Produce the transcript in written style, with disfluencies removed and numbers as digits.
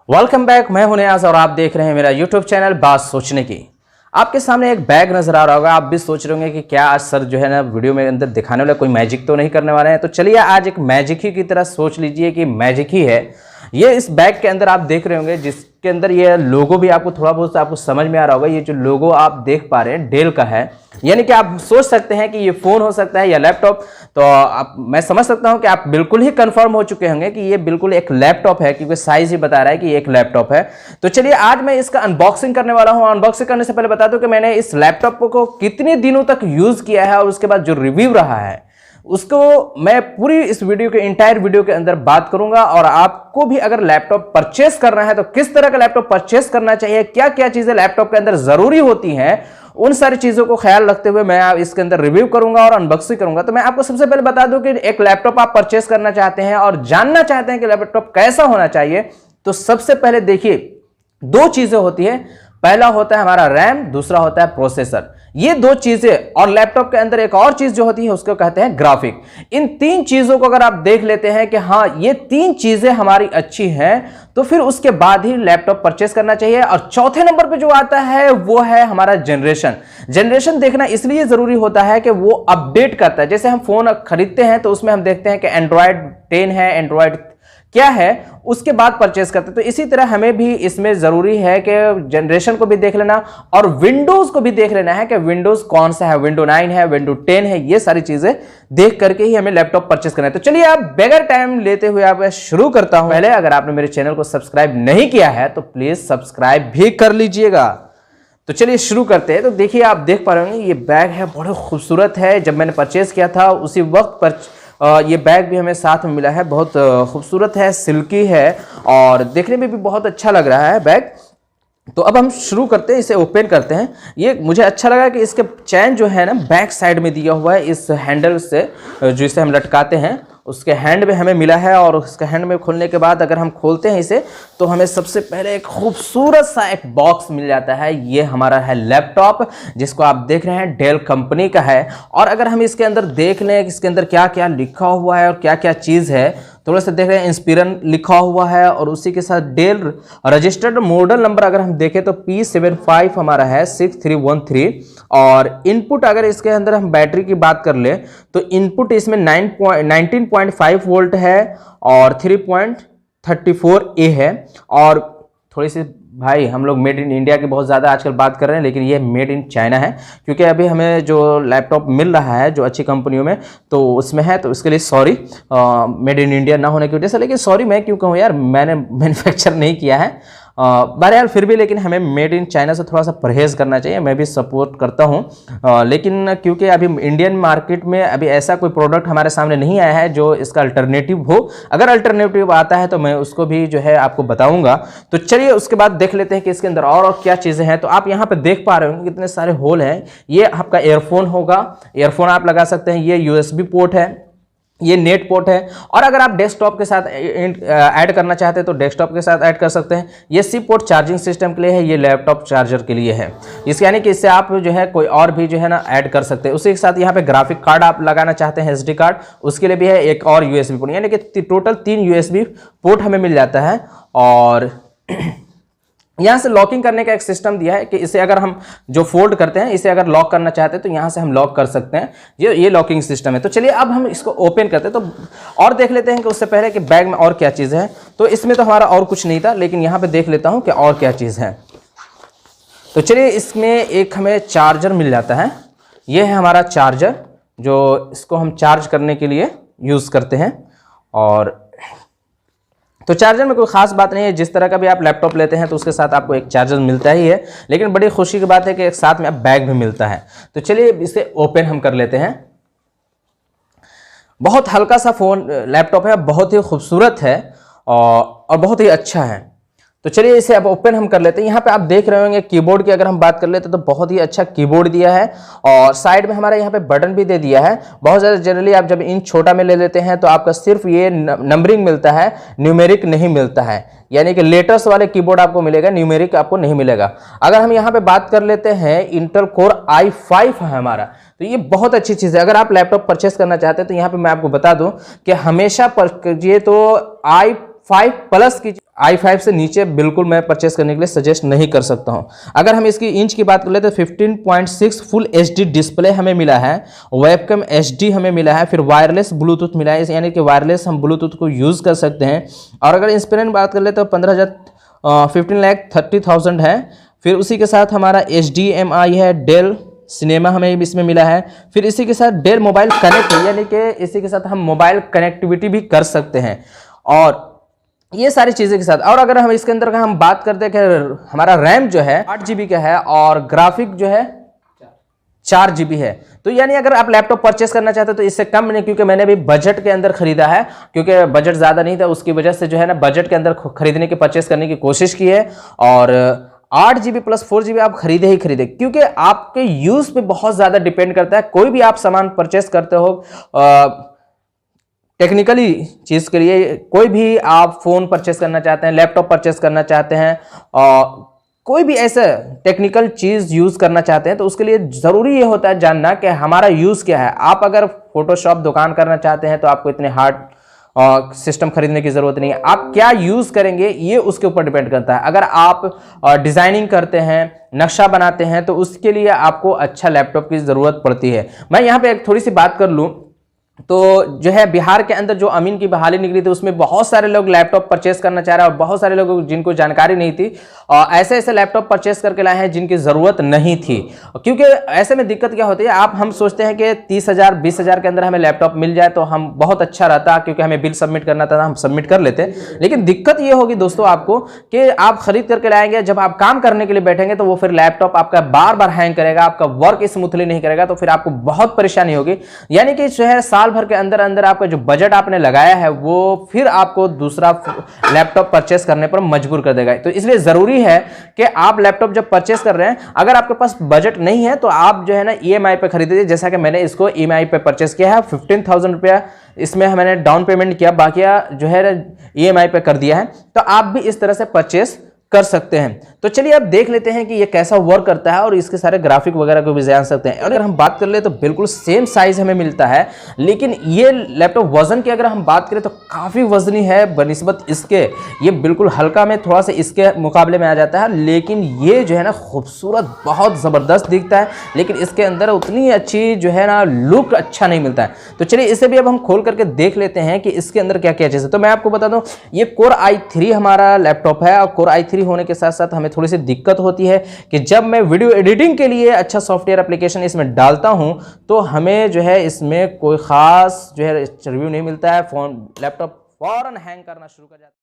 Welcome back. मैं हूं नियाज और आप देख रहे हैं मेरा यूट्यूब चैनल बात सोचने की। आपके सामने एक बैग नजर आ रहा होगा। आप भी सोच रहे होंगे कि क्या आज सर जो है ना वीडियो में अंदर दिखाने वाला कोई मैजिक तो नहीं करने वाले हैं। तो चलिए आज एक मैजिक ही की तरह सोच लीजिए कि मैजिक ही है ये। इस बैग के अंदर आप देख रहे होंगे जिसके अंदर ये लोगो भी आपको थोड़ा बहुत आपको समझ में आ रहा होगा। ये जो लोगो आप देख पा रहे हैं डेल का है, यानी कि आप सोच सकते हैं कि ये फोन हो सकता है या लैपटॉप। तो मैं समझ सकता हूं कि आप बिल्कुल ही कंफर्म हो चुके होंगे कि ये बिल्कुल एक लैपटॉप है, क्योंकि साइज ही बता रहा है कि ये एक लैपटॉप है। तो चलिए आज मैं इसका अनबॉक्सिंग करने वाला हूं। अनबॉक्सिंग करने से पहले बता दूं कि मैंने इस लैपटॉप को कितने दिनों तक यूज किया है और उसके बाद जो रिव्यू रहा है उसको मैं पूरी इस वीडियो के इंटायर वीडियो के अंदर बात करूंगा। और आपको भी अगर लैपटॉप परचेस करना है तो किस तरह का लैपटॉप परचेस करना चाहिए, क्या क्या चीजें लैपटॉप के अंदर जरूरी होती हैं, उन सारी चीजों को ख्याल रखते हुए मैं इसके अंदर रिव्यू करूंगा और अनबॉक्सिंग करूंगा। तो मैं आपको सबसे पहले बता दूं कि एक लैपटॉप आप परचेस करना चाहते हैं और जानना चाहते हैं कि लैपटॉप कैसा होना चाहिए, तो सबसे पहले देखिए दो चीजें होती है। पहला होता है हमारा रैम, दूसरा होता है प्रोसेसर। ये दो चीजें, और लैपटॉप के अंदर एक और चीज जो होती है उसको कहते हैं ग्राफिक। इन तीन चीजों को अगर आप देख लेते हैं कि हाँ ये तीन चीजें हमारी अच्छी हैं, तो फिर उसके बाद ही लैपटॉप परचेस करना चाहिए। और चौथे नंबर पे जो आता है वो है हमारा जनरेशन। जनरेशन देखना इसलिए जरूरी होता है कि वो अपडेट करता है। जैसे हम फोन खरीदते हैं तो उसमें हम देखते हैं कि एंड्रॉयड 10 है, एंड्रॉयड क्या है, उसके बाद परचेस करते हैं। तो इसी तरह हमें भी इसमें जरूरी है कि जनरेशन को भी देख लेना और विंडोज को भी देख लेना है कि विंडोज कौन सा है, विंडो 9 है, विंडो 10 है। ये सारी चीजें देख करके ही हमें लैपटॉप परचेस करना है। तो चलिए आप बगैर टाइम लेते हुए आप शुरू करता हूं। पहले अगर आपने मेरे चैनल को सब्सक्राइब नहीं किया है तो प्लीज सब्सक्राइब भी कर लीजिएगा। तो चलिए शुरू करते हैं। तो देखिए आप देख पा रहे होंगे ये बैग है, बड़ा खूबसूरत है। जब मैंने परचेस किया था उसी वक्त पर ये बैग भी हमें साथ में मिला है। बहुत खूबसूरत है, सिल्की है और देखने में भी बहुत अच्छा लग रहा है बैग। तो अब हम शुरू करते हैं, इसे ओपन करते हैं। ये मुझे अच्छा लगा कि इसके चैन जो है ना बैक साइड में दिया हुआ है, इस हैंडल से जो इसे हम लटकाते हैं उसके हैंड में हमें मिला है। और उसके हैंड में खोलने के बाद अगर हम खोलते हैं इसे तो हमें सबसे पहले एक खूबसूरत सा एक बॉक्स मिल जाता है। ये हमारा है लैपटॉप, जिसको आप देख रहे हैं डेल कंपनी का है। और अगर हम इसके अंदर देख लें इसके अंदर क्या क्या लिखा हुआ है और क्या क्या चीज़ है, थोड़ा सा देख रहे हैं इंस्पिरन लिखा हुआ है और उसी के साथ डेल रजिस्टर्ड मॉडल नंबर अगर हम देखें तो P75 हमारा है 6313। और इनपुट अगर इसके अंदर हम बैटरी की बात कर ले तो इनपुट इसमें 19.5 वोल्ट है और 3.34A है। और थोड़ी सी भाई हम लोग मेड इन इंडिया की बहुत ज़्यादा आजकल बात कर रहे हैं, लेकिन ये मेड इन चाइना है, क्योंकि अभी हमें जो लैपटॉप मिल रहा है जो अच्छी कंपनियों में तो उसमें है। तो उसके लिए सॉरी, मेड इन इंडिया ना होने की वजह से। लेकिन सॉरी मैं क्यों कहूँ यार, मैंने मैन्युफैक्चर नहीं किया है बहरहाल फिर भी। लेकिन हमें मेड इन चाइना से थोड़ा सा परहेज़ करना चाहिए, मैं भी सपोर्ट करता हूं। लेकिन क्योंकि अभी इंडियन मार्केट में अभी ऐसा कोई प्रोडक्ट हमारे सामने नहीं आया है जो इसका अल्टरनेटिव हो। अगर अल्टरनेटिव आता है तो मैं उसको भी जो है आपको बताऊंगा। तो चलिए उसके बाद देख लेते हैं कि इसके अंदर और क्या चीज़ें हैं। तो आप यहाँ पे देख पा रहे होंगे कितने सारे होल हैं। ये आपका एयरफोन होगा, एयरफोन आप लगा सकते हैं। ये USB पोर्ट है, ये नेट पोर्ट है। और अगर आप डेस्कटॉप के साथ ऐड करना चाहते हैं तो डेस्कटॉप के साथ ऐड कर सकते हैं। ये C पोर्ट चार्जिंग सिस्टम के लिए है, ये लैपटॉप चार्जर के लिए है। इसके यानी कि इससे आप जो है कोई और भी जो है ना ऐड कर सकते हैं। उसी के साथ यहाँ पे ग्राफिक कार्ड आप लगाना चाहते हैं, SD कार्ड, उसके लिए भी है एक और USB पोर्ट। यानी कि टोटल 3 USB पोर्ट हमें मिल जाता है। और यहाँ से लॉकिंग करने का एक सिस्टम दिया है कि इसे अगर हम जो फोल्ड करते हैं इसे अगर लॉक करना चाहते हैं तो यहाँ से हम लॉक कर सकते हैं। ये लॉकिंग सिस्टम है। तो चलिए अब हम इसको ओपन करते हैं तो और देख लेते हैं कि उससे पहले कि बैग में और क्या चीज़ है। तो इसमें तो हमारा और कुछ नहीं था, लेकिन यहाँ पे देख लेता हूँ कि और क्या चीज़ है। तो चलिए इसमें एक हमें चार्जर मिल जाता है। ये है हमारा चार्जर, जो इसको हम चार्ज करने के लिए यूज़ करते हैं। और तो चार्जर में कोई खास बात नहीं है, जिस तरह का भी आप लैपटॉप लेते हैं तो उसके साथ आपको एक चार्जर मिलता ही है। लेकिन बड़ी खुशी की बात है कि एक साथ में अब बैग भी मिलता है। तो चलिए इसे ओपन हम कर लेते हैं। बहुत हल्का सा फोन लैपटॉप है, बहुत ही खूबसूरत है और बहुत ही अच्छा है। तो चलिए इसे अब ओपन हम कर लेते हैं। यहाँ पे आप देख रहे होंगे कीबोर्ड की अगर हम बात कर लेते तो बहुत ही अच्छा कीबोर्ड दिया है और साइड में हमारा यहाँ पे बटन भी दे दिया है। बहुत ज़्यादा जनरली आप जब इन छोटा में ले लेते हैं तो आपका सिर्फ ये नंबरिंग मिलता है, न्यूमेरिक नहीं मिलता है। यानी कि लेटर्स वाले कीबोर्ड आपको मिलेगा, न्यूमेरिक आपको नहीं मिलेगा। अगर हम यहाँ पे बात कर लेते हैं इंटेल कोर i5 है हमारा, तो ये बहुत अच्छी चीज़ है। अगर आप लैपटॉप परचेस करना चाहते हैं तो यहाँ पे मैं आपको बता दूं कि हमेशा कीजिए तो i5 प्लस कीजिए। i5 से नीचे बिल्कुल मैं परचेस करने के लिए सजेस्ट नहीं कर सकता हूं। अगर हम इसकी इंच की बात कर ले तो 15.6 फुल HD डिस्प्ले हमें मिला है, वेबकैम HD हमें मिला है, फिर वायरलेस ब्लूटूथ मिला है, यानी कि वायरलेस हम ब्लूटूथ को यूज़ कर सकते हैं। और अगर इंस्पिरेशन बात कर ले तो 15,30,000 है। फिर उसी के साथ हमारा HDMI है, डेल सिनेमा हमें इसमें मिला है। फिर इसी के साथ डेल मोबाइल कनेक्ट, यानी कि इसी के साथ हम मोबाइल कनेक्टिविटी भी कर सकते हैं। और ये सारी चीज़ें के साथ, और अगर हम इसके अंदर का हम बात करते हैं कि हमारा रैम जो है 8 GB का है और ग्राफिक जो है 4 GB है। तो यानी अगर आप लैपटॉप परचेस करना चाहते हो तो इससे कम नहीं, क्योंकि मैंने अभी बजट के अंदर खरीदा है, क्योंकि बजट ज़्यादा नहीं था, उसकी वजह से जो है ना बजट के अंदर खरीदने की परचेस करने की कोशिश की है। और 8 GB प्लस 4 GB आप खरीदे ही खरीदे, क्योंकि आपके यूज़ पे बहुत ज़्यादा डिपेंड करता है। कोई भी आप सामान परचेस करते हो टेक्निकली चीज़ के लिए, कोई भी आप फ़ोन परचेस करना चाहते हैं, लैपटॉप परचेस करना चाहते हैं, और कोई भी ऐसा टेक्निकल चीज़ यूज़ करना चाहते हैं, तो उसके लिए ज़रूरी ये होता है जानना कि हमारा यूज़ क्या है। आप अगर फोटोशॉप दुकान करना चाहते हैं तो आपको इतने हार्ड सिस्टम खरीदने की ज़रूरत नहीं है। आप क्या यूज़ करेंगे ये उसके ऊपर डिपेंड करता है। अगर आप डिज़ाइनिंग करते हैं, नक्शा बनाते हैं, तो उसके लिए आपको अच्छा लैपटॉप की ज़रूरत पड़ती है। मैं यहाँ पे एक थोड़ी सी बात कर लूँ तो जो है बिहार के अंदर जो अमीन की बहाली निकली थी उसमें बहुत सारे लोग लैपटॉप परचेस करना चाह रहे हैं और बहुत सारे लोग जिनको जानकारी नहीं थी ऐसे ऐसे लैपटॉप परचेस करके लाए हैं जिनकी ज़रूरत नहीं थी। क्योंकि ऐसे में दिक्कत क्या होती है, हम सोचते हैं कि 30,000 20,000 के अंदर हमें लैपटॉप मिल जाए तो हम बहुत अच्छा रहता, क्योंकि हमें बिल सबमिट करना था, हम सबमिट कर लेते। लेकिन दिक्कत ये होगी दोस्तों आपको कि आप खरीद करके लाएंगे, जब आप काम करने के लिए बैठेंगे तो वो फिर लैपटॉप आपका बार बार हैंग करेगा, आपका वर्क स्मूथली नहीं करेगा, तो फिर आपको बहुत परेशानी होगी। यानी कि जो है साल भर के अंदर अंदर आपका जो बजट आपने लगाया है वो फिर आपको दूसरा लैपटॉप परचेस करने पर मजबूर कर देगा। तो इसलिए जरूरी है कि आप लैपटॉप जब परचेस कर रहे हैं, अगर आपके पास बजट नहीं है तो आप जो है ना EMI पे खरीदिए। जैसा कि मैंने इसको EMI पे परचेस किया है, 15,000 रुपया इसमें मैंने डाउन पेमेंट किया, बाकी जो है EMI पे कर दिया है। तो आप भी इस तरह से परचेस कर सकते हैं। तो चलिए अब देख लेते हैं कि ये कैसा वर्क करता है और इसके सारे ग्राफिक वगैरह को भी जान सकते हैं। अगर हम बात कर ले तो बिल्कुल सेम साइज हमें मिलता है, लेकिन ये लैपटॉप वजन की अगर हम बात करें तो काफ़ी वजनी है बनिस्बत इसके। ये बिल्कुल हल्का में थोड़ा सा इसके मुकाबले में आ जाता है, लेकिन ये जो है ना खूबसूरत बहुत ज़बरदस्त दिखता है, लेकिन इसके अंदर उतनी अच्छी जो है ना लुक अच्छा नहीं मिलता है। तो चलिए इसे भी अब हम खोल करके देख लेते हैं कि इसके अंदर क्या क्या चीज़ है। तो मैं आपको बता दूं, ये Core i3 हमारा लैपटॉप है और Core i3 होने के साथ साथ हमें थोड़ी सी दिक्कत होती है कि जब मैं वीडियो एडिटिंग के लिए अच्छा सॉफ्टवेयर एप्लीकेशन इसमें डालता हूं तो हमें जो है इसमें कोई खास जो है रिव्यू नहीं मिलता है। फोन लैपटॉप फौरन हैंग करना शुरू कर जाता है।